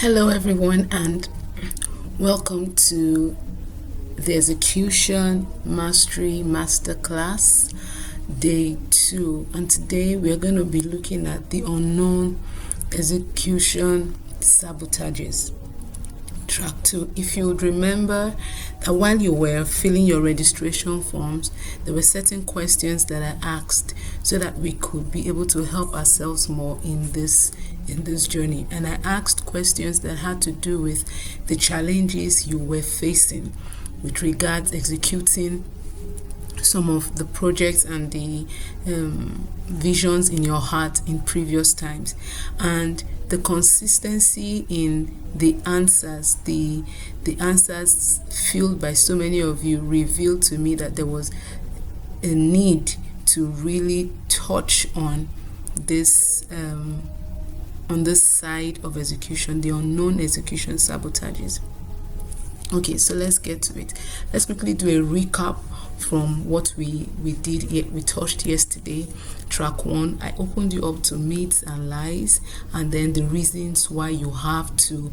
Hello everyone, and welcome to the Execution Mastery Masterclass Day 2. And today we are going to be looking at the unknown execution sabotages. Track 2. If you would remember that while you were filling your registration forms, there were certain questions that I asked so that we could be able to help ourselves more in this journey. And I asked questions that had to do with the challenges you were facing with regards executing some of the projects and the visions in your heart in previous times, and the consistency in the answers, the answers filled by so many of you revealed to me that there was a need to really touch on this side of execution, the unknown execution sabotages. Okay, so let's get to it. Let's quickly do a recap from what we touched yesterday. Track 1, I opened you up to myths and lies, and then the reasons why you have to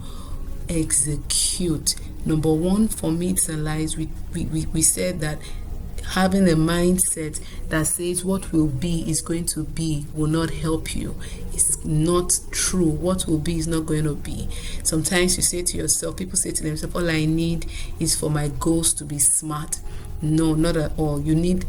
execute. Number 1, for myths and lies, we said that having a mindset that says what will be is going to be will not help you. It's not true. What will be is not going to be. Sometimes you say to yourself, people say to themselves, all I need is for my goals to be smart. No, not at all. You need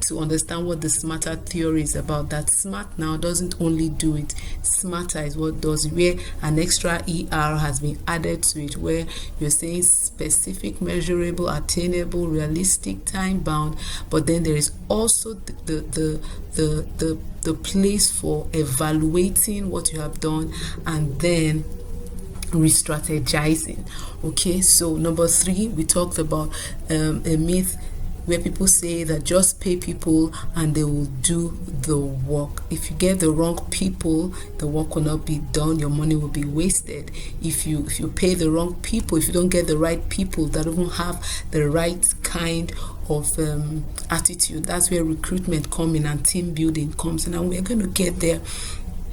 to understand what the smarter theory is about. That smart now doesn't only do it. Smarter is what does, where an extra ER has been added to it, where you're saying specific, measurable, attainable, realistic, time bound, but then there is also the place for evaluating what you have done and then re-strategizing. Okay, so number 3, we talked about a myth where people say that just pay people and they will do the work. If you get the wrong people, the work will not be done, your money will be wasted. If you pay the wrong people, if you don't get the right people that don't have the right kind of attitude, that's where recruitment comes in and team building comes in, and we're going to get there.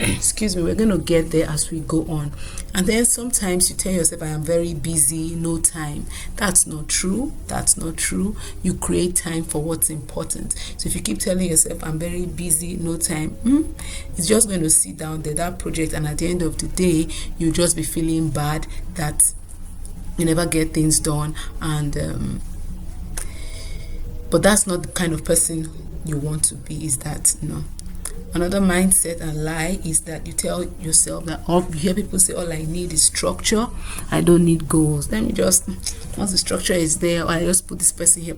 Excuse me, we're going to get there as we go on. And then sometimes you tell yourself, I am very busy, no time. That's not true. That's not true. You create time for what's important. So if you keep telling yourself, I'm very busy, no time, it's just going to sit down there, that project, and at the end of the day, you'll just be feeling bad that you never get things done. And but that's not the kind of person you want to be, is that? No. Another mindset and lie is that you tell yourself that, you hear people say, all I need is structure, I don't need goals. Let me just, once the structure is there, I just put this person here,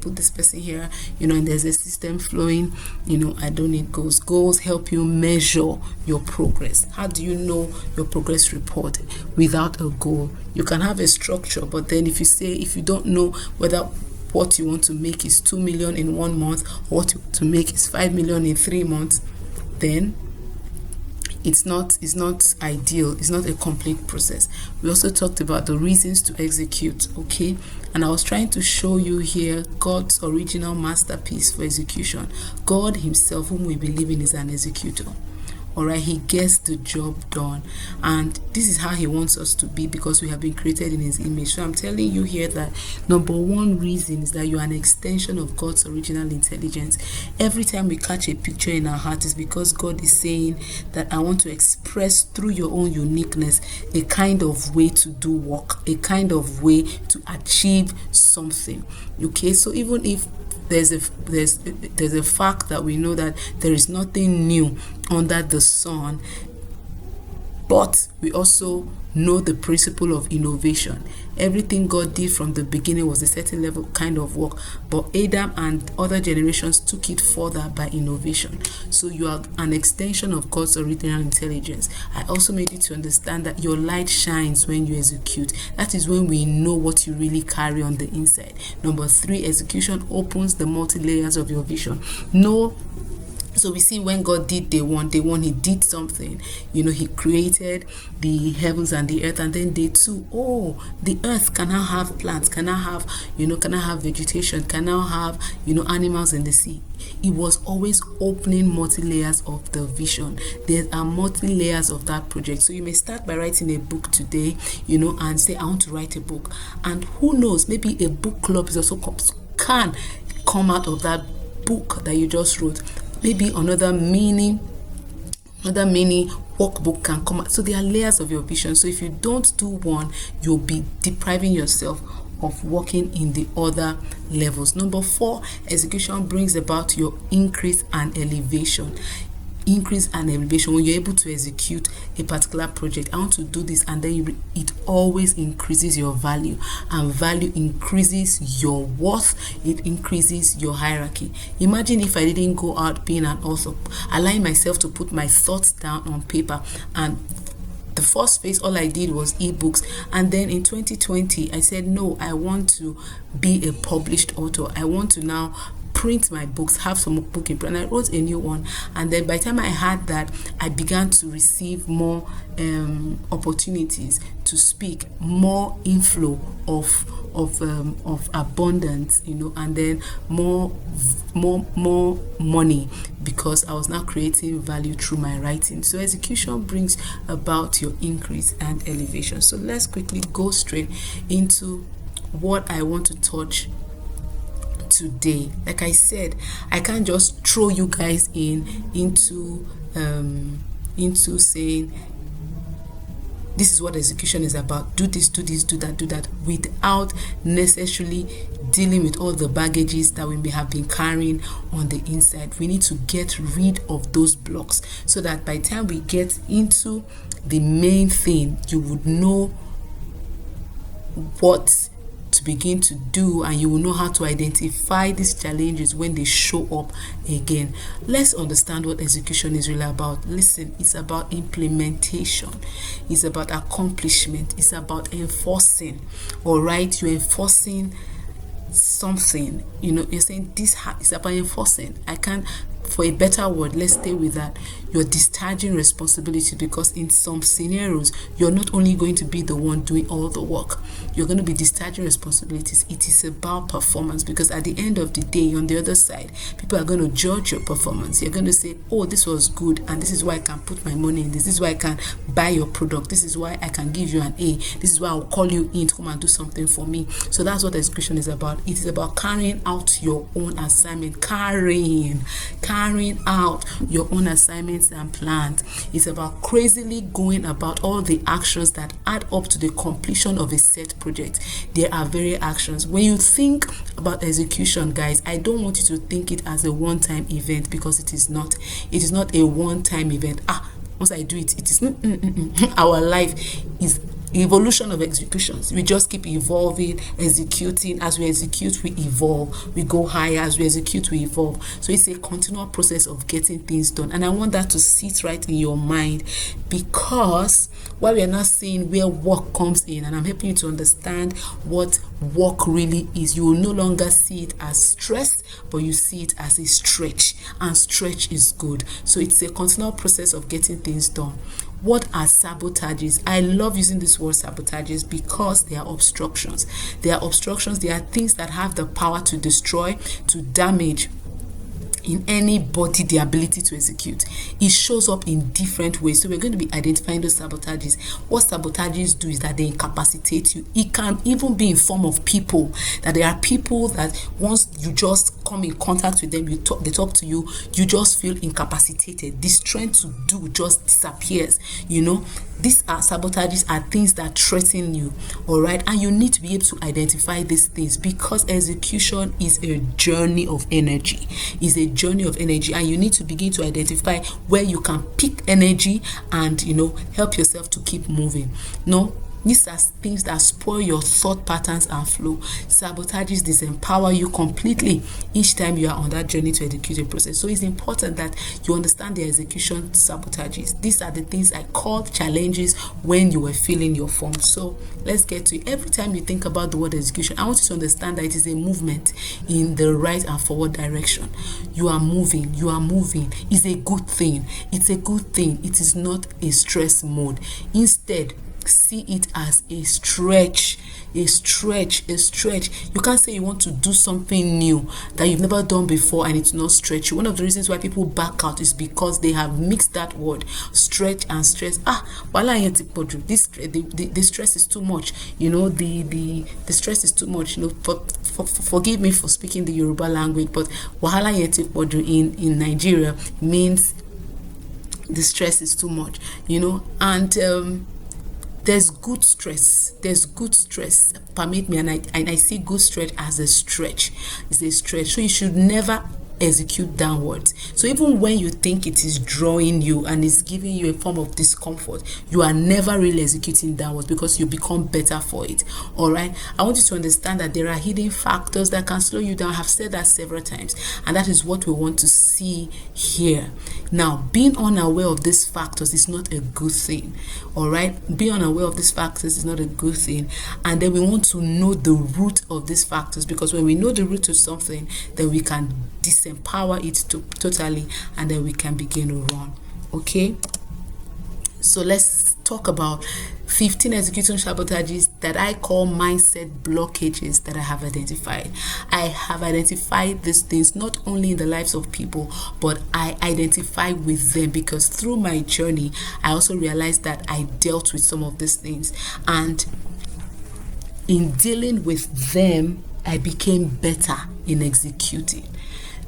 and there's a system flowing, I don't need goals. Goals help you measure your progress. How do you know your progress report without a goal? You can have a structure, but then if you don't know whether what you want to make is 2 million in 1 month, or what you want to make is 5 million in 3 months, then it's not ideal. It's not a complete process. We also talked about the reasons to execute, okay? And I was trying to show you here God's original masterpiece for execution. God himself, whom we believe in, is an executor. All right, he gets the job done, and this is how he wants us to be, because we have been created in his image. So I'm telling you here that number 1 reason is that you are an extension of God's original intelligence. Every time we catch a picture in our heart, is because God is saying that I want to express through your own uniqueness a kind of way to do work, a kind of way to achieve something. Okay, so even if there's a fact that we know that there is nothing new under the sun, but we also know the principle of innovation. Everything God did from the beginning was a certain level kind of work, but Adam and other generations took it further by innovation. So you are an extension of God's original intelligence. I also made you to understand that your light shines when you execute. That is when we know what you really carry on the inside. Number 3, execution opens the multi-layers of your vision. No So we see when God did day one, he did something. He created the heavens and the earth, and then day two, the earth can now have plants, can now have, can now have vegetation, can now have, animals in the sea. It was always opening multi-layers of the vision. There are multi-layers of that project. So you may start by writing a book today, and say, I want to write a book. And who knows, maybe a book club is also can come out of that book that you just wrote. Maybe another mini workbook can come out. So there are layers of your vision. So if you don't do one, you'll be depriving yourself of working in the other levels. Number 4, execution brings about your increase and elevation. When you're able to execute a particular project. I want to do this, and then it always increases your value, and value increases your worth. It increases your hierarchy. Imagine if I didn't go out being an author, allowing myself to put my thoughts down on paper, and the first phase, all I did was ebooks. And then in 2020, I said, no, I want to be a published author. I want to now print my books, have some book in print. And I wrote a new one. And then by the time I had that, I began to receive more opportunities to speak, more inflow of abundance, and then more money, because I was now creating value through my writing. So execution brings about your increase and elevation. So let's quickly go straight into what I want to touch today. Like I said, I can't just throw you guys into saying this is what execution is about. Do this, do that, without necessarily dealing with all the baggages that we may have been carrying on the inside. We need to get rid of those blocks so that by the time we get into the main thing, you would know what to begin to do, and you will know how to identify these challenges when they show up again. Let's understand what execution is really about. Listen, it's about implementation, it's about accomplishment, it's about enforcing. All right, you're enforcing something, you're saying this is about enforcing. I can't, for a better word, let's stay with that. You're discharging responsibility, because in some scenarios, you're not only going to be the one doing all the work, you're going to be discharging responsibilities. It is about performance, because at the end of the day, on the other side, people are going to judge your performance. You're going to say, oh, this was good, and this is why I can put my money in this. This is why I can buy your product. This is why I can give you an A. This is why I'll call you in to come and do something for me. So that's what execution is about. It is about carrying out your own assignment, carrying out your own assignments and plans. It's about crazily going about all the actions that add up to the completion of a set project. There are various actions. When you think about execution, guys, I don't want you to think it as a one-time event, because it is not. It is not a one-time event. Once I do it, it is our life is evolution of executions. We just keep evolving, executing. As we execute, we evolve. We go higher. As we execute, we evolve. So it's a continual process of getting things done. And I want that to sit right in your mind, because while we are not seeing where work comes in, and I'm helping you to understand what work really is, you will no longer see it as stress, but you see it as a stretch, and stretch is good. So it's a continual process of getting things done. What are sabotages? I love using this word sabotages, because they are obstructions. They are obstructions. They are things that have the power to destroy, to damage in anybody the ability to execute. It shows up in different ways. So we're going to be identifying those sabotages. What sabotages do is that they incapacitate you. It can even be in form of people. That there are people that once you just come in contact with them, they talk to you, you just feel incapacitated. The strength to do just disappears. These are sabotages, are things that threaten you. All right, and you need to be able to identify these things, because execution is a journey of energy. It's a journey of energy, and you need to begin to identify where you can pick energy and help yourself to keep moving. These are things that spoil your thought patterns and flow. Sabotages disempower you completely each time you are on that journey to execute a process. So it's important that you understand the execution sabotages. These are the things I called challenges when you were filling your form. So let's get to it. Every time you think about the word execution, I want you to understand that it is a movement in the right and forward direction. You are moving. It's a good thing. It's a good thing. It is not a stress mode. Instead, see it as a stretch. You can't say you want to do something new that you've never done before and it's not stretch. One of the reasons why people back out is because they have mixed that word stretch and stress. The stress is too much, the stress is too much. Forgive me for speaking the Yoruba language, but wahala yeti podu in Nigeria means the stress is too much, and there's good stress. Permit me, and I see good stress as a stretch. It's a stretch. So you should never execute downwards. So even when you think it is drawing you and is giving you a form of discomfort, you are never really executing downwards because you become better for it. All right. I want you to understand that there are hidden factors that can slow you down. I have said that several times, and that is what we want to see here. Now, being unaware of these factors is not a good thing. All right. Being unaware of these factors is not a good thing. And then we want to know the root of these factors, because when we know the root of something, then we can disempower it totally, and then we can begin to run. Okay, so let's talk about 15 execution sabotages that I call mindset blockages that I have identified. I have identified these things not only in the lives of people, but I identify with them because through my journey I also realized that I dealt with some of these things, and in dealing with them I became better in executing.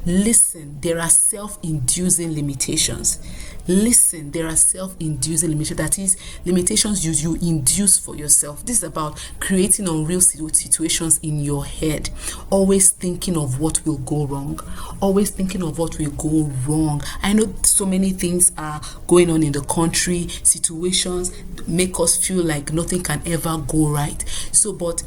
Listen, there are self-inducing limitations. That is, limitations you induce for yourself. This is about creating unreal situations in your head, always thinking of what will go wrong. I know so many things are going on in the country, situations make us feel like nothing can ever go right. So, but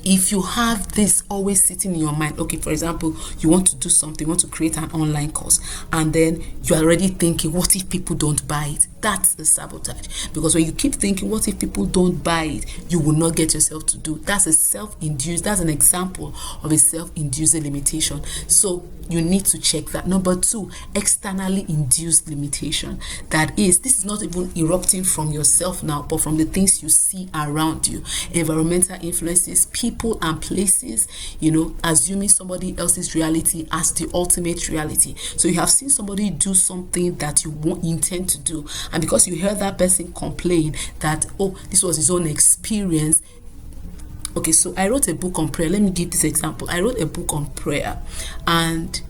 if you have this always sitting in your mind, okay, for example, you want to do something, you want to create an online course, and then you're already thinking, what if people don't buy it? That's the sabotage. Because when you keep thinking, what if people don't buy it, you will not get yourself to do. That's an example of a self-induced limitation. So you need to check that. Number 2, externally induced limitation. That is, this is not even erupting from yourself now, but from the things you see around you. Environmental influences, people and places, assuming somebody else's reality as the ultimate reality. So you have seen somebody do something that you won't intend to do, and because you heard that person complain that, oh, this was his own experience. Okay, so I wrote a book on prayer. Let me give this example. I wrote a book on prayer, and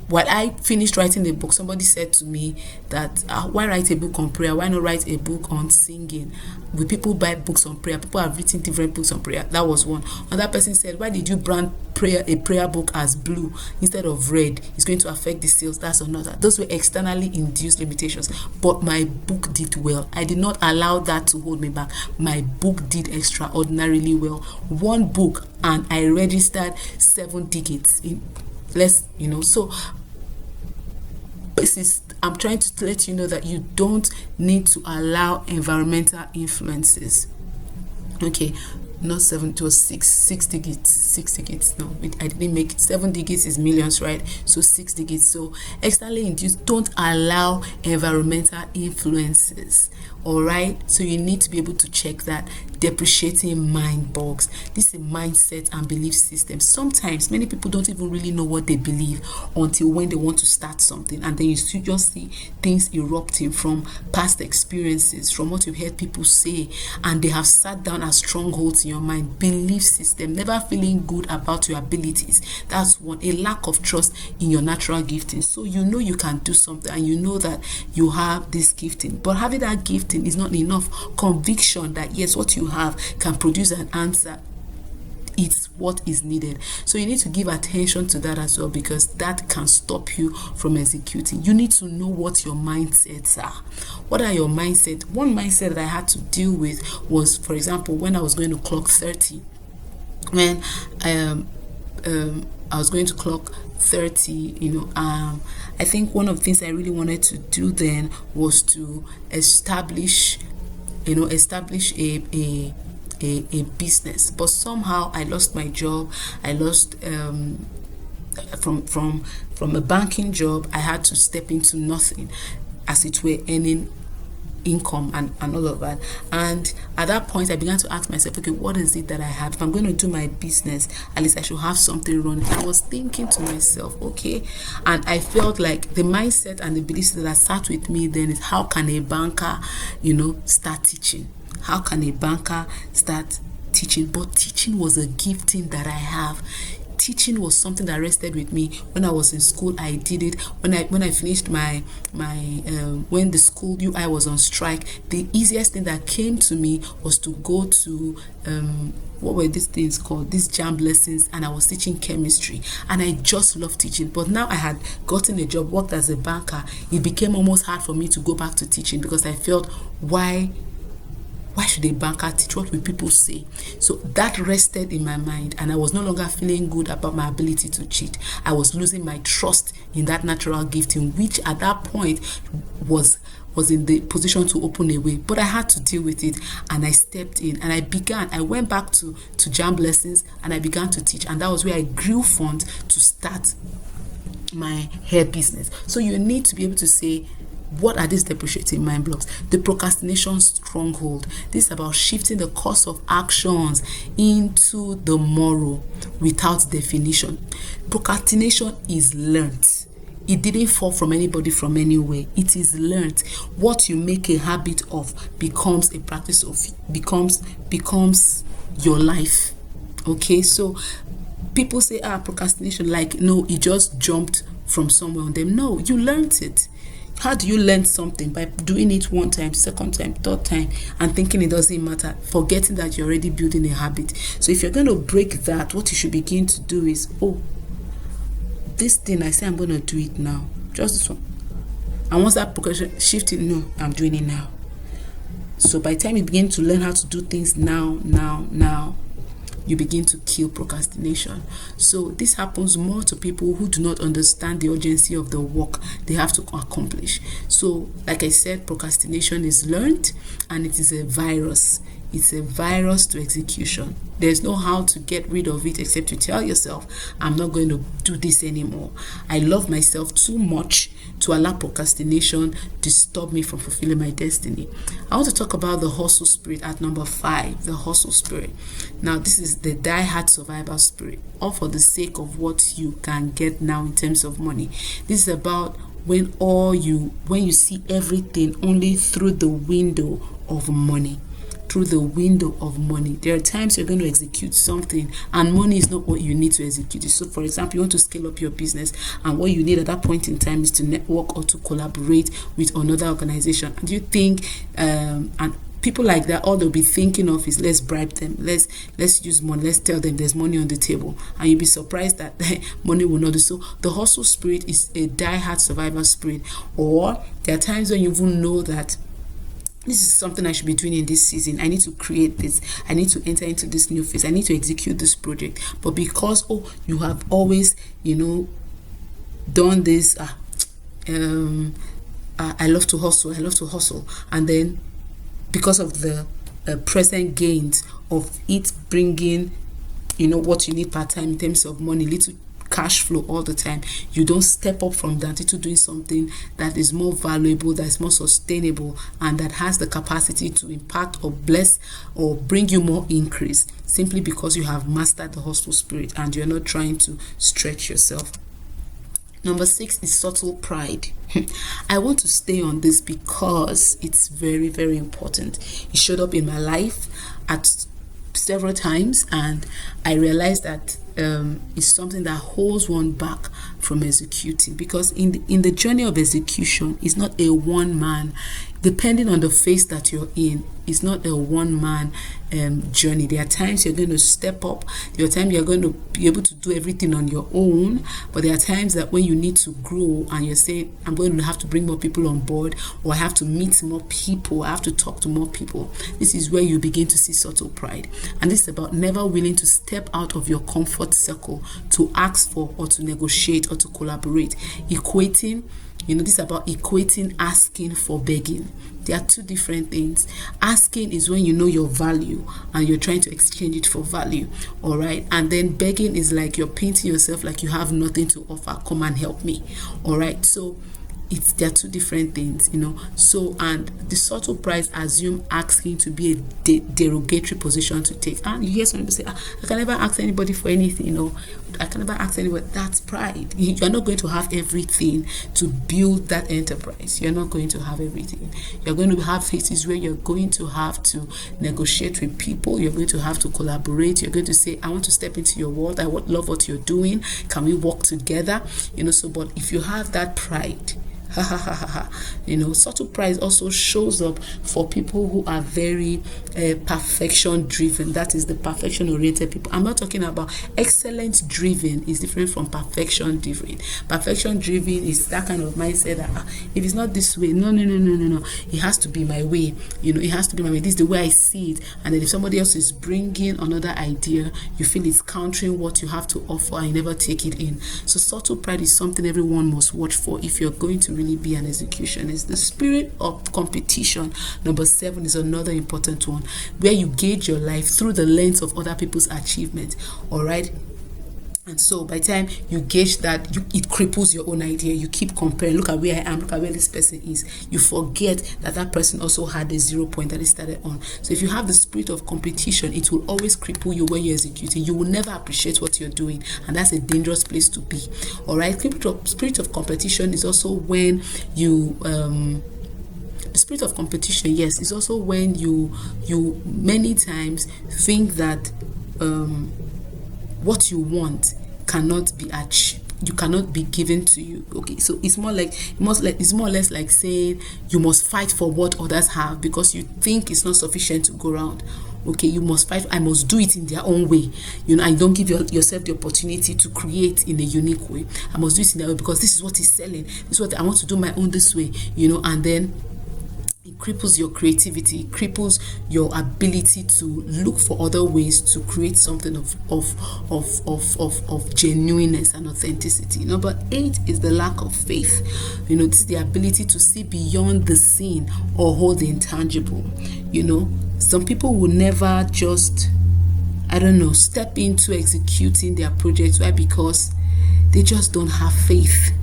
while I finished writing the book, somebody said to me that, why write a book on prayer? Why not write a book on singing? Will people buy books on prayer? People have written different books on prayer. That was one. Another person said, why did you brand a prayer book as blue instead of red? It's going to affect the sales. That's another. Those were externally induced limitations. But my book did well. I did not allow that to hold me back. My book did extraordinarily well. One book, and I registered 7 digits in so I'm trying to let you know that you don't need to allow environmental influences. Okay, not 7, it was 6 digits. No, I didn't make it. 7 digits is millions, right? So 6 digits. So externally induced, don't allow environmental influences. All right, so you need to be able to check that. Depreciating mind box. This is mindset and belief system. Sometimes many people don't even really know what they believe until when they want to start something, and then you just see things erupting from past experiences, from what you've heard people say, and they have sat down as strongholds in your mind. Belief system, never feeling good about your abilities. That's one. A lack of trust in your natural gifting. So you can do something, and you know that you have this gifting, but having that gifting is not enough. Conviction that yes, what you have can produce an answer it's what is needed. So you need to give attention to that as well, because that can stop you from executing. You need to know what your mindsets are. What are your mindset? One mindset that I had to deal with was, for example, when I was going to clock 30. When I was going to clock 30, I think one of the things I really wanted to do then was to establish a business. But somehow I lost my job. I lost from a banking job. I had to step into nothing, as it were, earning income and all of that. And at that point I began to ask myself, okay, what is it that I have? If I'm going to do my business, at least I should have something running. I was thinking to myself, okay, and I felt like the mindset and the beliefs that sat with me then is, how can a banker start teaching? How can a banker start teaching? But teaching was a gifting that I have. Teaching was something that rested with me. When I was in school, I did it. When I finished my when the school UI was on strike, the easiest thing that came to me was to go to what were these things called? These jam lessons, and I was teaching chemistry, and I just loved teaching. But now I had gotten a job, worked as a banker. It became almost hard for me to go back to teaching, because I felt, why should a banker teach? What will people say? So that rested in my mind, and I was no longer feeling good about my ability to cheat. I was losing my trust in that natural gifting, which at that point was in the position to open a way. But I had to deal with it, and I stepped in, and I went back to jam lessons, and I began to teach, and that was where I grew funds to start my hair business. So you need to be able to say, what are these depreciating mind blocks? The procrastination stronghold. This is about shifting the course of actions into the tomorrow without definition. Procrastination is learned. It didn't fall from anybody from anywhere. It is learned. What you make a habit of becomes a practice of, becomes your life. Okay, so people say, procrastination, like, no, it just jumped from somewhere on them. No, you learned it. How do you learn something? By doing it one time, second time, third time, and thinking it doesn't matter, forgetting that you're already building a habit. So if you're going to break that, what you should begin to do is, this thing, I say I'm going to do it now. Just this one. And once that progression shifting, no, I'm doing it now. So by the time you begin to learn how to do things now, you begin to kill procrastination. So this happens more to people who do not understand the urgency of the work they have to accomplish. So like I said, procrastination is learned, and it is a virus. It's a virus to execution. There's no how to get rid of it except to tell yourself, I'm not going to do this anymore. I love myself too much to allow procrastination disturb me from fulfilling my destiny. I want to talk about the hustle spirit at number 5, the hustle spirit. Now, this is the die-hard survival spirit, all for the sake of what you can get now in terms of money. This is about when you see everything only through the window of money. Through the window of money. There are times you're going to execute something, and money is not what you need to execute it. So for example, you want to scale up your business, and what you need at that point in time is to network or to collaborate with another organization. And you think and people like that, all they'll be thinking of is, let's bribe them, let's use money, let's tell them there's money on the table, and you'll be surprised that money will not do so. The hustle spirit is a die-hard survival spirit. Or there are times when you even know that this is something I should be doing in this season. I need to create this. I need to enter into this new phase. I need to execute this project. But because, you have always, done this, I love to hustle. And then because of the present gains of it bringing, what you need part time in terms of money, little cash flow all the time, you don't step up from that into doing something that is more valuable, that is more sustainable, and that has the capacity to impact or bless or bring you more increase, simply because you have mastered the hustle spirit and you're not trying to stretch yourself. Number 6 is subtle pride. I want to stay on this because it's very, very important. It showed up in my life at several times, and I realized that it's something that holds one back from executing, because in the journey of execution, it's not a one man, depending on the phase that you're in, it's not a one-man journey. There are times you're going to step up. There are times you're going to be able to do everything on your own. But there are times that when you need to grow and you're saying, I'm going to have to bring more people on board, or I have to meet more people, I have to talk to more people. This is where you begin to see subtle pride. And this is about never willing to step out of your comfort circle to ask for or to negotiate or to collaborate. Equating, this is about equating asking for begging. There are two different things. Asking is when you know your value and you're trying to exchange it for value, all right? And then begging is like you're painting yourself like you have nothing to offer. Come and help me, all right? So there are two different things, So, and the subtle pride assume asking to be a derogatory position to take. And you hear some people say, I can never ask anybody for anything, I can never ask anybody. That's pride. You're not going to have everything to build that enterprise. You're not going to have everything. You're going to have phases where you're going to have to negotiate with people. You're going to have to collaborate. You're going to say, I want to step into your world. I love what you're doing. Can we work together? So, but if you have that pride, subtle pride also shows up for people who are very perfection driven. That is the perfection oriented people. I'm not talking about excellence driven. Is different from perfection driven. Perfection driven is that kind of mindset that if it's not this way, no, it has to be my way. It has to be my way. This is the way I see it. And then if somebody else is bringing another idea, you feel it's countering what you have to offer and you never take it in. So subtle pride is something everyone must watch for if you're going to really be an executionist. The spirit of competition, number 7, is another important one, where you gauge your life through the lens of other people's achievements. All right. And so by the time you gauge that, it cripples your own idea. You keep comparing. Look at where I am. Look at where this person is. You forget that person also had a 0 point that he started on. So if you have the spirit of competition, it will always cripple you when you're executing. You will never appreciate what you're doing. And that's a dangerous place to be. All right. Spirit of competition is also when you... the spirit of competition, yes, is also when you many times think that what you want cannot be achieved. You cannot be given to you. Okay, so it's more or less like saying you must fight for what others have because you think it's not sufficient to go around. Okay, you must fight. I must do it in their own way. I don't give yourself the opportunity to create in a unique way. I must do it in their way because this is what is selling. This is what I want to do my own this way. And then it cripples your creativity, it cripples your ability to look for other ways to create something of genuineness and authenticity. Number 8 is the lack of faith. This is the ability to see beyond the seen or hold the intangible. Some people will never just, step into executing their projects. Why? Because they just don't have faith.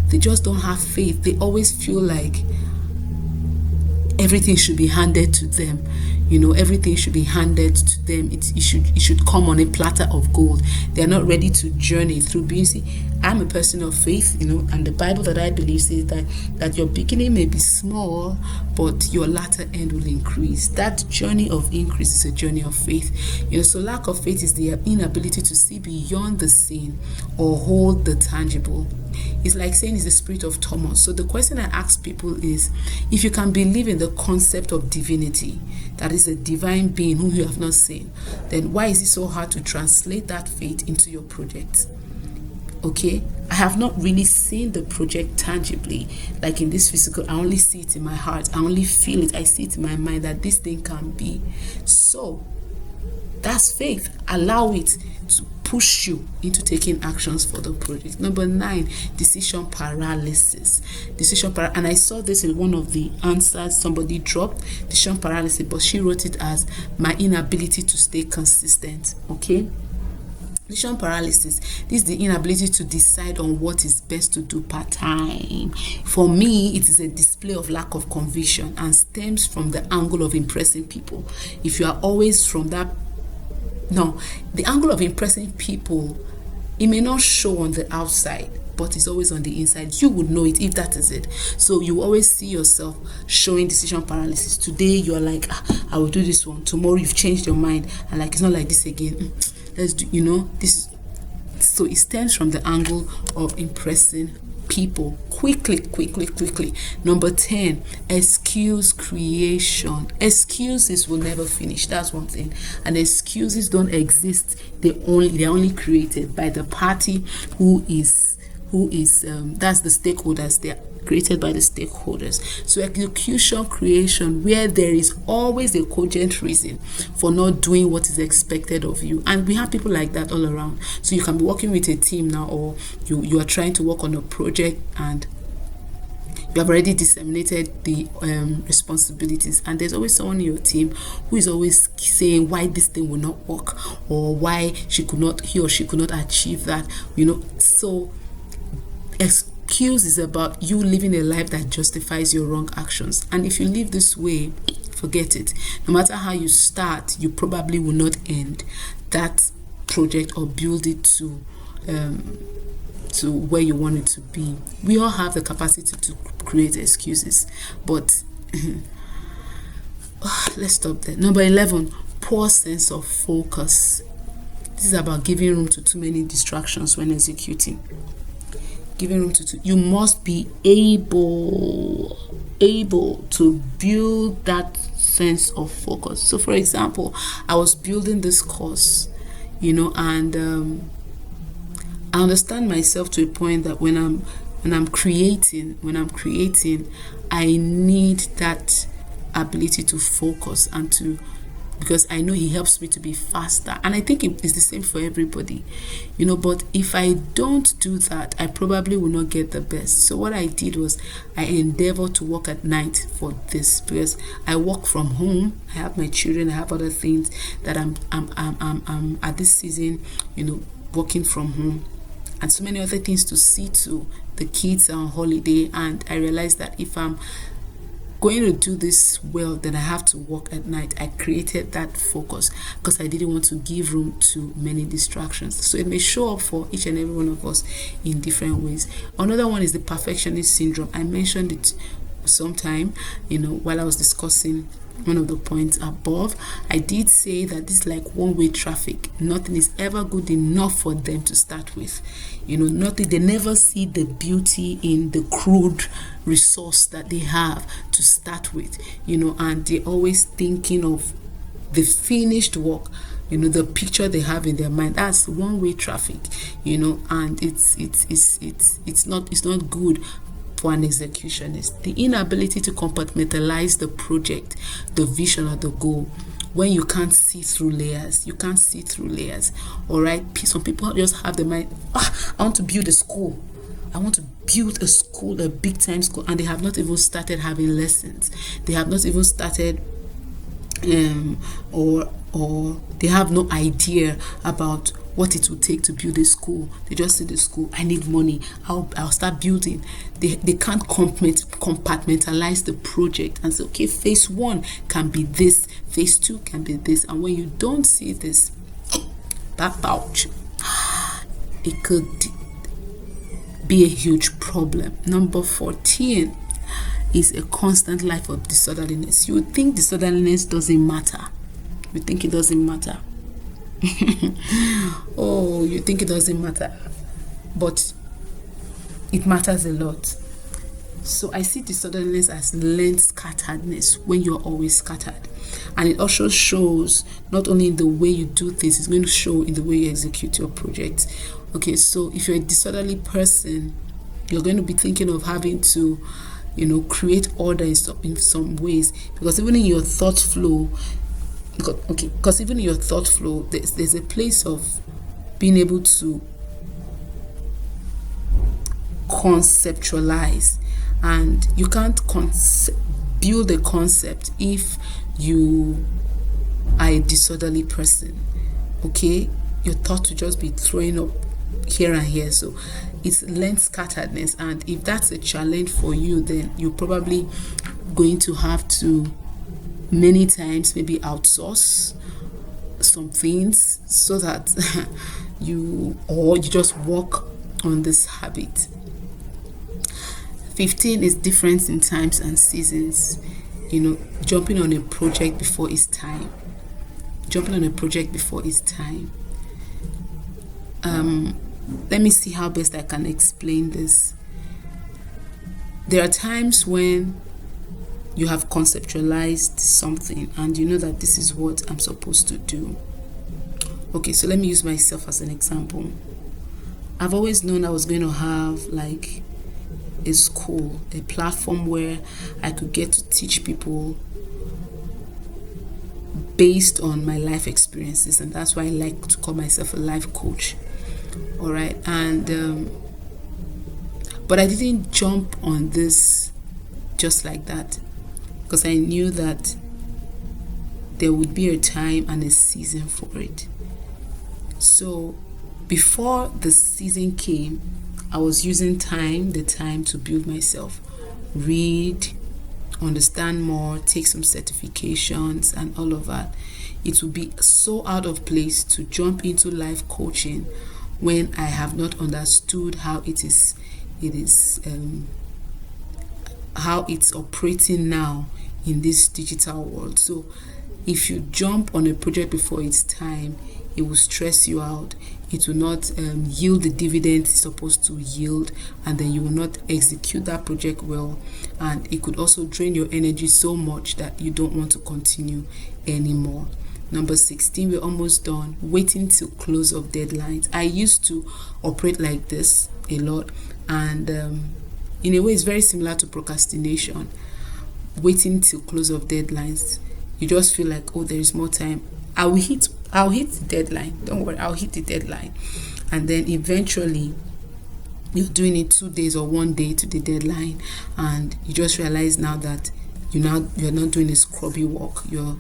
They just don't have faith. They always feel like everything should be handed to them. Everything should be handed to them. It should come on a platter of gold. They are not ready to journey through. See, I'm a person of faith, and the Bible that I believe says that your beginning may be small, but your latter end will increase. That journey of increase is a journey of faith. So lack of faith is the inability to see beyond the seen or hold the tangible. It's like saying it's the spirit of Thomas. So the question I ask people is, if you can believe in the concept of divinity, that is a divine being whom you have not seen, then why is it so hard to translate that faith into your project? Okay, I have not really seen the project tangibly, like in this physical. I only see it in my heart. I only feel it. I see it in my mind that this thing can be. So that's faith. Allow it to push you into taking actions for the project. Number 9, decision paralysis. And I saw this in one of the answers somebody dropped, decision paralysis, but she wrote it as my inability to stay consistent. Okay. Decision paralysis. This is the inability to decide on what is best to do part-time. For me, it is a display of lack of conviction and stems from the angle of impressing people. If you are always from that, the angle of impressing people, it may not show on the outside, but it's always on the inside. You would know it if that is it. So you always see yourself showing decision paralysis. Today you are like, I will do this one. Tomorrow you've changed your mind and like, it's not like this again. Let's do, this. So it stems from the angle of impressing people quickly. Number 10, excuse creation. Excuses will never finish. That's one thing. And excuses don't exist. They're only created by the party who is that's the stakeholders. They're created by the stakeholders. So execution creation, where there is always a cogent reason for not doing what is expected of you, and we have people like that all around. So you can be working with a team now, or you are trying to work on a project, and you have already disseminated the responsibilities, and there's always someone in your team who is always saying why this thing will not work, or why he or she could not achieve that, so excuse is about you living a life that justifies your wrong actions. And if you live this way, forget it. No matter how you start, you probably will not end that project or build it to where you want it to be. We all have the capacity to create excuses, but let's stop there. Number 11, poor sense of focus. This is about giving room to too many distractions when executing. Giving room to you must be able to build that sense of focus. So for example, I was building this course, and I understand myself to a point that when I'm creating, I need that ability to focus and because I know he helps me to be faster. And I think it is the same for everybody, but if I don't do that, I probably will not get the best. So what I did was I endeavored to work at night for this, because I work from home. I have my children, I have other things that I'm at this season, working from home, and so many other things to see to. The kids are on holiday, and I realized that if I'm going to do this well, then I have to work at night. I created that focus because I didn't want to give room to many distractions. So it may show up for each and every one of us in different ways. Another one is the Perfectionist Syndrome. I mentioned it sometime, while I was discussing one of the points above. I did say that this is like one-way traffic. Nothing is ever good enough for them to start with. Nothing. They never see the beauty in the crude resource that they have to start with, and they're always thinking of the finished work, the picture they have in their mind. That's one-way traffic, and it's not good for an executionist. The inability to compartmentalize the project, the vision, or the goal. When you can't see through layers, all right? Some people just have the mind, I want to build a school. I want to build a school, a big time school, and they have not even started having lessons. They have not even started, or they have no idea about what it would take to build a school. They just see the school. I need money. I'll start building. They can't compartmentalize the project and say, okay, phase 1 can be this, phase 2 can be this. And when you don't see this, ouch, it could be a huge problem. Number 14 is a constant life of disorderliness. You would think disorderliness doesn't matter. You think it doesn't matter. Oh, you think it doesn't matter, but it matters a lot. So I see disorderliness as learned scatteredness, when you're always scattered. And it also shows not only in the way you do things, it's going to show in the way you execute your project. Okay, so if you're a disorderly person, you're going to be thinking of having to, create order in some ways, because even in your thought flow, there's a place of being able to conceptualize, and you can't build a concept if you are a disorderly person. Okay, your thought to just be throwing up here and here. So it's learned scatteredness, and if that's a challenge for you, then you're probably going to have to many times maybe outsource some things so that you just work on this habit. 15 is difference in times and seasons. Jumping on a project before it's time. Let me see how best I can explain this. There are times when you have conceptualized something and you know that this is what I'm supposed to do. Okay, so let me use myself as an example. I've always known I was going to have like a school, a platform where I could get to teach people based on my life experiences, and that's why I like to call myself a life coach. All right, and but I didn't jump on this just like that, because I knew that there would be a time and a season for it. So before the season came, I was using the time to build myself, read, understand more, take some certifications and all of that. It would be so out of place to jump into life coaching when I have not understood how how it's operating now in this digital world. So if you jump on a project before its time, it will stress you out. It will not yield the dividend it's supposed to yield, and then you will not execute that project well, and it could also drain your energy so much that you don't want to continue anymore. Number 16, we're almost done. Waiting till close of deadlines. I used to operate like this a lot, and in a way it's very similar to procrastination. Waiting till close of deadlines, you just feel like, oh, there is more time. I'll hit the deadline. Don't worry, I'll hit the deadline. And then eventually you're doing it 2 days or 1 day to the deadline, and you just realize now that you're not doing a scrubby work. You're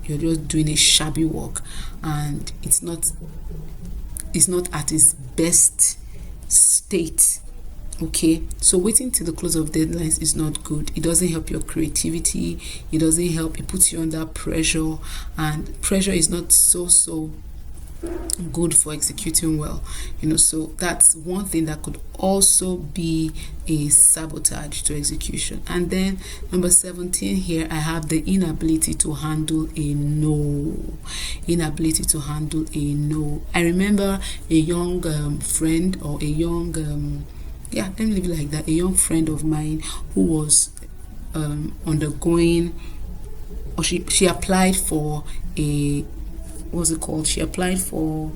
just doing a shabby work, and it's not at its best state. Okay, so waiting till the close of deadlines is not good. It doesn't help your creativity. It doesn't help. It puts you under pressure, and pressure is not so good for executing well. So that's one thing that could also be a sabotage to execution. And then number 17 here, I have the inability to handle a no. Inability to handle a no. I remember a young friend, or a young let me leave it like that. A young friend of mine who was undergoing, or she applied for a, what's it called? She applied for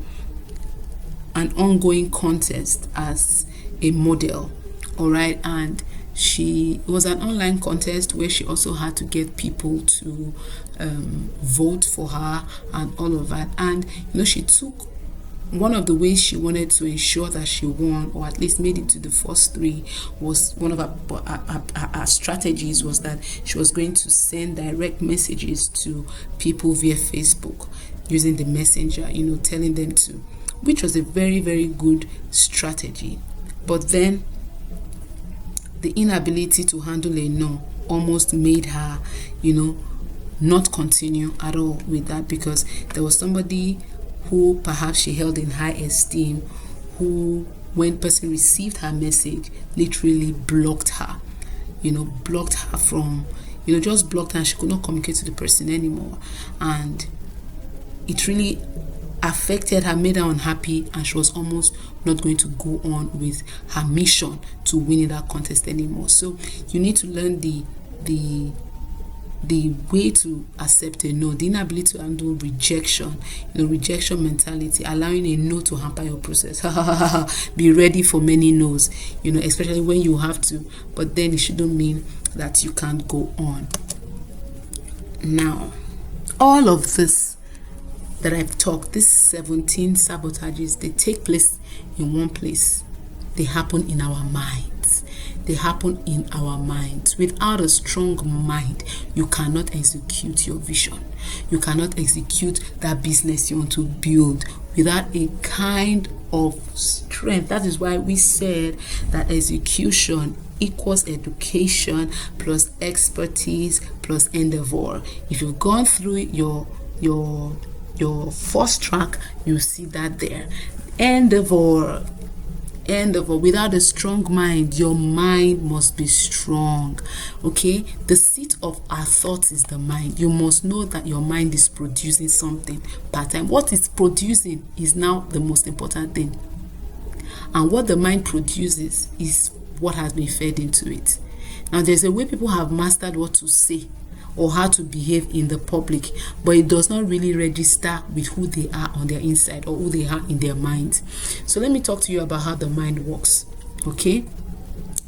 an ongoing contest as a model. All right, and it was an online contest where she also had to get people to vote for her and all of that. And she took one of the ways she wanted to ensure that she won, or at least made it to the first 3, was one of her strategies was that she was going to send direct messages to people via Facebook using the messenger, telling them to, which was a very, very good strategy. But then the inability to handle a no almost made her, not continue at all with that, because there was somebody who perhaps she held in high esteem, who, when person received her message, literally blocked her, blocked her from, just blocked her, and she could not communicate to the person anymore. And it really affected her, made her unhappy, and she was almost not going to go on with her mission to win that contest anymore. So you need to learn the way to accept a no, the inability to handle rejection, rejection mentality, allowing a no to hamper your process. Be ready for many no's, especially when you have to, but then it shouldn't mean that you can't go on. Now, all of this that I've talked, these 17 sabotages, they take place in one place. They happen in our minds. They happen in our minds. Without a strong mind, you cannot execute your vision. You cannot execute that business you want to build without a kind of strength. That is why we said that execution equals education plus expertise plus endeavor. If you've gone through your first track, you see that there. Endeavor. Without a strong mind, your mind must be strong. Okay, the seat of our thoughts is the mind. You must know that your mind is producing something part-time. What it's producing is now the most important thing, and what the mind produces is what has been fed into it. Now, there's a way people have mastered what to say or how to behave in the public, but it does not really register with who they are on their inside or who they are in their minds. So let me talk to you about how the mind works, okay?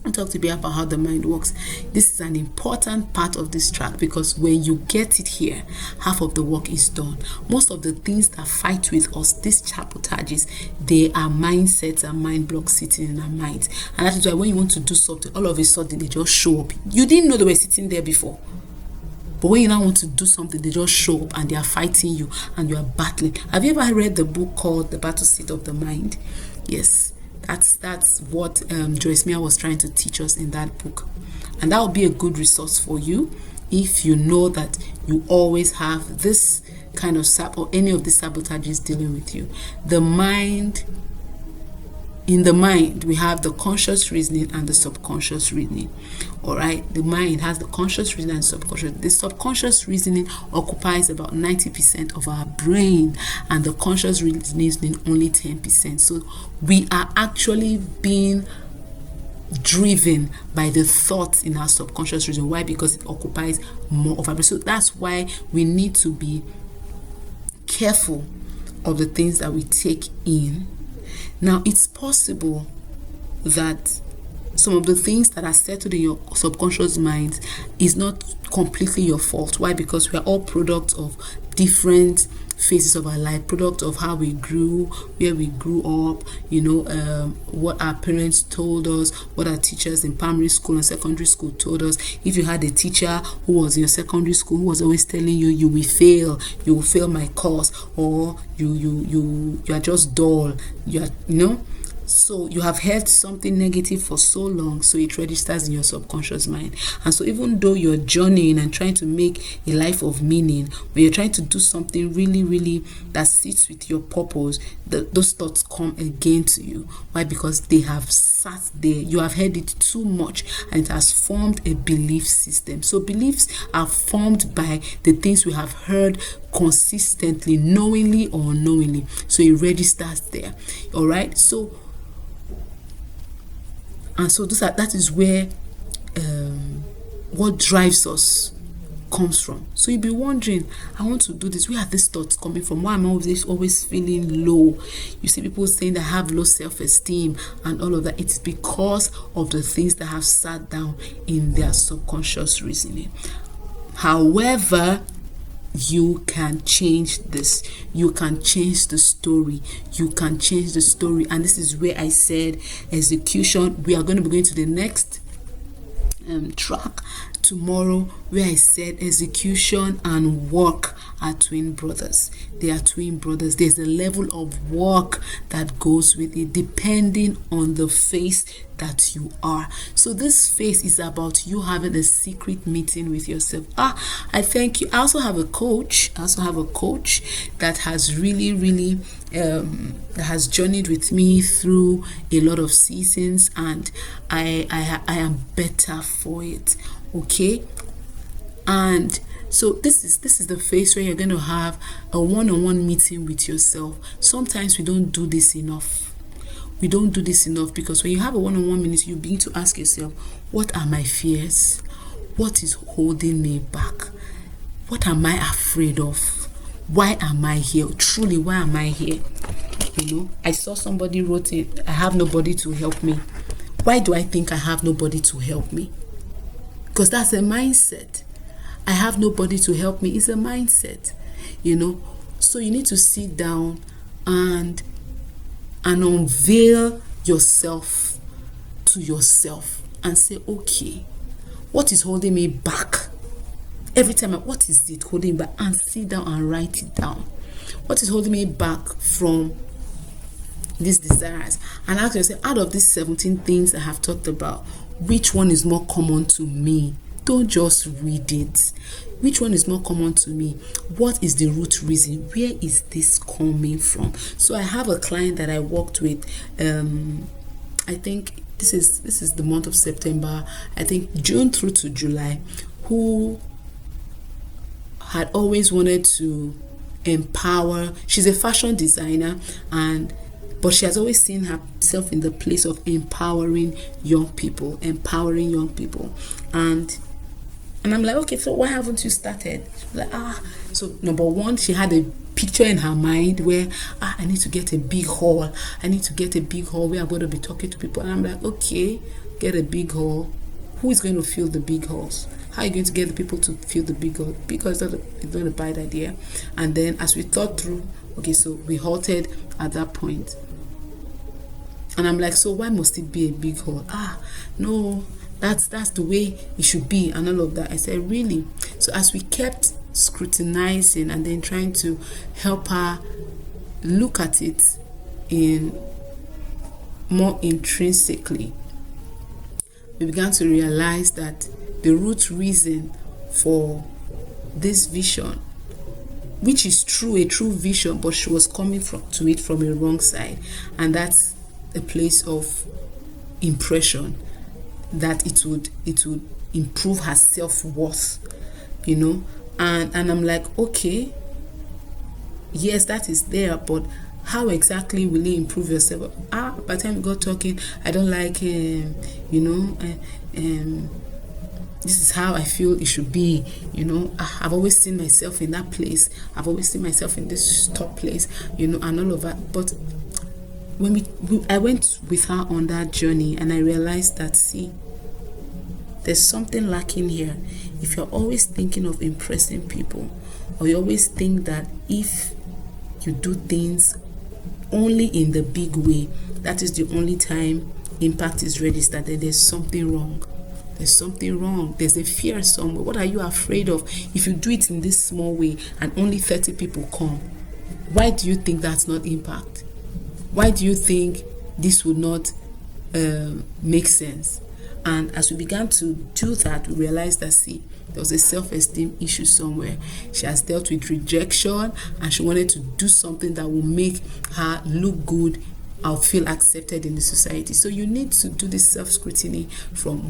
I'll talk to you about how the mind works. This is an important part of this track, because when you get it here, half of the work is done. Most of the things that fight with us, these sabotages, they are mindsets and mind blocks sitting in our minds. And that is why when you want to do something, all of a sudden they just show up. You didn't know they were sitting there before. But when you now want to do something, they just show up and they are fighting you and you are battling. Have you ever read the book called The Battle Seat of the Mind? Yes, that's what Joyce Meyer was trying to teach us in that book. And that will be a good resource for you if you know that you always have this kind of or any of the sabotages dealing with you. The mind. In the mind, we have the conscious reasoning and the subconscious reasoning. All right, the mind has the conscious reasoning and subconscious. The subconscious reasoning occupies about 90% of our brain, and the conscious reasoning only 10%. So we are actually being driven by the thoughts in our subconscious reason. Why? Because it occupies more of our brain. So that's why we need to be careful of the things that we take in. Now, it's possible that some of the things that are settled in your subconscious mind is not completely your fault. Why? Because we are all products of different phases of our life, product of how we grew, where we grew up, what our parents told us, what our teachers in primary school and secondary school told us. If you had a teacher who was in your secondary school who was always telling you, you will fail my course, or you are just dull, so you have heard something negative for so long, so it registers in your subconscious mind. And so even though you're journeying and trying to make a life of meaning, when you're trying to do something really, really that sits with your purpose, those thoughts come again to you. Why? Because they have sat there. You have heard it too much, and it has formed a belief system. So beliefs are formed by the things we have heard consistently, knowingly or unknowingly. So it registers there. All right. So that is where what drives us comes from. So you'll be wondering, I want to do this. Where are these thoughts coming from? Why am I always feeling low? You see people saying they have low self-esteem and all of that. It's because of the things that have sat down in their subconscious reasoning. However, you can change this. You can change the story. You can change the story. And this is where I said execution. We are going to be going to the next track tomorrow, where I said execution and work are twin brothers. They are twin brothers. There's a level of work that goes with it depending on the phase that you are. So this phase is about you having a secret meeting with yourself. I thank you. I also have a coach. That has really that has journeyed with me through a lot of seasons, and I am better for it. Okay, and so this is the phase where you're going to have a one-on-one meeting with yourself. Sometimes we don't do this enough. Because when you have a one-on-one meeting, you begin to ask yourself, what are my fears? What is holding me back? What am I afraid of? Why am I here? Truly, why am I here? I saw somebody wrote it, I have nobody to help me. Why do I think I have nobody to help me? Because that's a mindset. I have nobody to help me is a mindset, So you need to sit down and unveil yourself to yourself and say, okay, what is holding me back? Every time, what is it holding me back? And sit down and write it down. What is holding me back from these desires? And ask yourself, out of these 17 things I have talked about, which one is more common to me? Don't just read it. Which one is more common to me? What is the root reason? Where is this coming from? So I have a client that I worked with. I think this is the month of September. I think June through to July, who had always wanted to empower. She's a fashion designer, and But she has always seen herself in the place of empowering young people. And I'm like, okay, so why haven't you started? She's like, so number one, she had a picture in her mind where I need to get a big hall. Where I'm going to be talking to people. And I'm like, okay, get a big hall. Who is going to fill the big halls? How are you going to get the people to fill the big hall? Because it's not a bad idea. And then as we thought through, okay, so we halted at that point. And I'm like, so why must it be a big hall? No, that's the way it should be, and all of that. I said, really? So as we kept scrutinizing and then trying to help her look at it in more intrinsically, we began to realize that the root reason for this vision, which is true, a true vision, but she was coming to it from a wrong side, and that's a place of impression that it would improve her self-worth, and I'm like, okay, yes, that is there, but how exactly will it improve yourself? By the time we got talking, I don't like this is how I feel it should be. I've always seen myself in that place. I've always seen myself in this top place, and all of that. But when I went with her on that journey, and I realized that, see, there's something lacking here. If you're always thinking of impressing people, or you always think that if you do things only in the big way, that is the only time impact is registered, then there's something wrong. There's a fear somewhere. What are you afraid of? If you do it in this small way and only 30 people come, why do you think that's not impact? Why do you think this would not make sense? And as we began to do that, we realized that, see, there was a self-esteem issue somewhere. She has dealt with rejection, and she wanted to do something that will make her look good or feel accepted in the society. So you need to do this self-scrutiny from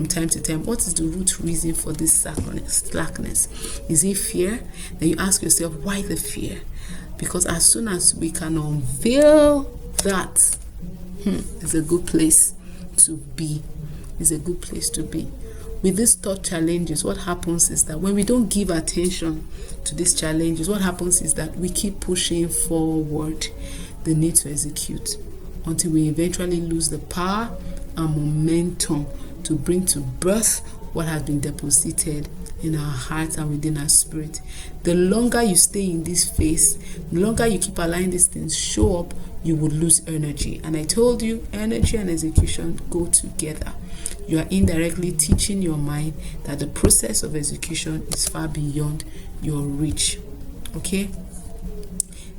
time to time. What is the root reason for this slackness? Is it fear? Then you ask yourself, why the fear? Because as soon as we can unveil that, it's a good place to be. With these thought challenges, what happens is that when we don't give attention to these challenges, what happens is that we keep pushing forward the need to execute until we eventually lose the power and momentum to bring to birth what has been deposited in our hearts and within our spirit. The longer you stay in this phase, the longer you keep allowing these things show up, you would lose energy. And I told you, energy and execution go together. You are indirectly teaching your mind that the process of execution is far beyond your reach. Okay?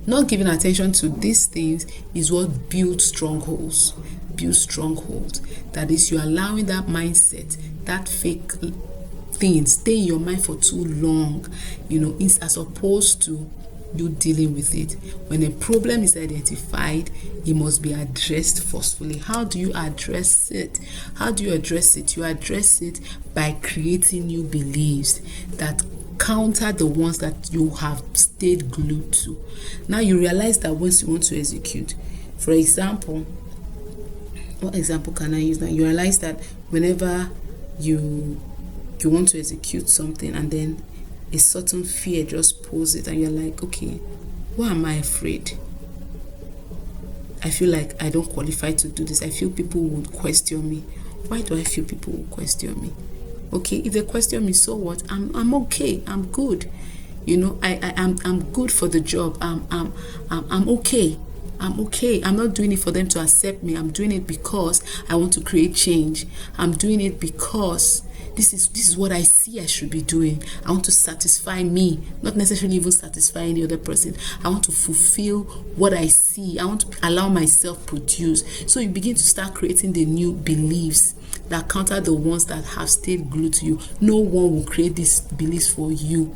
Not giving attention to these things is what builds strongholds. That is, you're allowing that mindset, that fake thing, stay in your mind for too long, as opposed to you dealing with it. When a problem is identified, it must be addressed forcefully. How do you address it? You address it by creating new beliefs that counter the ones that you have stayed glued to. Now you realize that once you want to execute, for example, what example can I use now? You realize that whenever you want to execute something and then a certain fear just pulls it, and you're like, okay, why am I afraid? I feel like I don't qualify to do this. I feel people would question me. Why do I feel people will question me? Okay, if they question me, so what? I'm okay. I'm good. I'm good for the job. I'm okay. I'm okay. I'm not doing it for them to accept me. I'm doing it because I want to create change. I'm doing it because this is what I see I should be doing. I want to satisfy me, not necessarily even satisfy any other person. I want to fulfill what I see. I want to allow myself produce. So you begin to start creating the new beliefs that counter the ones that have stayed glued to you. No one will create these beliefs for you.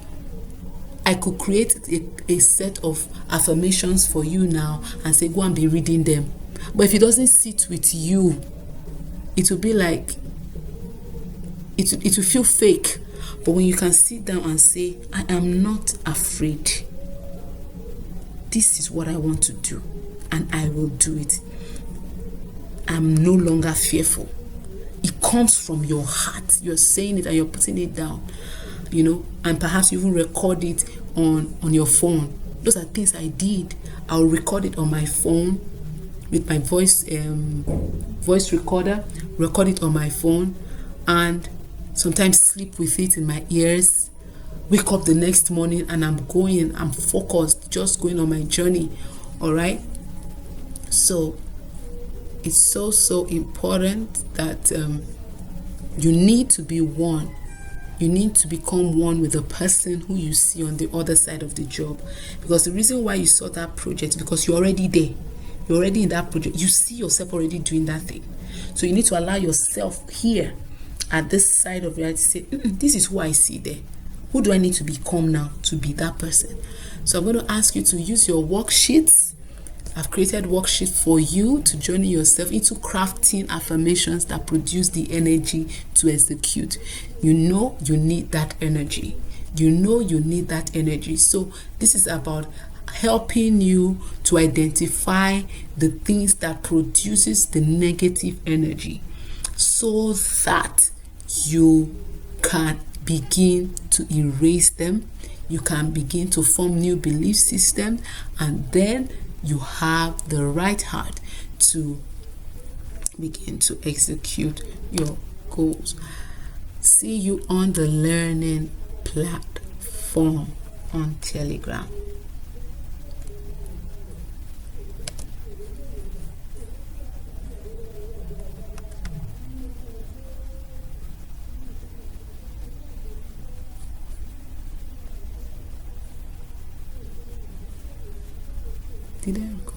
I could create a set of affirmations for you now and say, go and be reading them. But if it doesn't sit with you, it will be like, it will feel fake. But when you can sit down and say, I am not afraid. This is what I want to do. and I will do it. I'm no longer fearful. It comes from your heart. You're saying it and you're putting it down, and perhaps you even record it on your phone. Those are things I did. I'll record it on my phone with my voice recorder, record it on my phone, and sometimes sleep with it in my ears. Wake up the next morning and I'm focused, just going on my journey. All right. So it's so important that you need to be one. You need to become one with the person who you see on the other side of the job. Because the reason why you saw that project is because you're already there. You're already in that project. You see yourself already doing that thing. So you need to allow yourself here at this side of reality to say, this is who I see there. Who do I need to become now to be that person? So I'm going to ask you to use your worksheets. I've created worksheets for you to journey yourself into crafting affirmations that produce the energy to execute. You know you need that energy. You know you need that energy. So this is about helping you to identify the things that produces the negative energy so that you can begin to erase them. You can begin to form new belief systems, and then you have the right heart to begin to execute your goals. See you on the learning platform on Telegram. Did I record?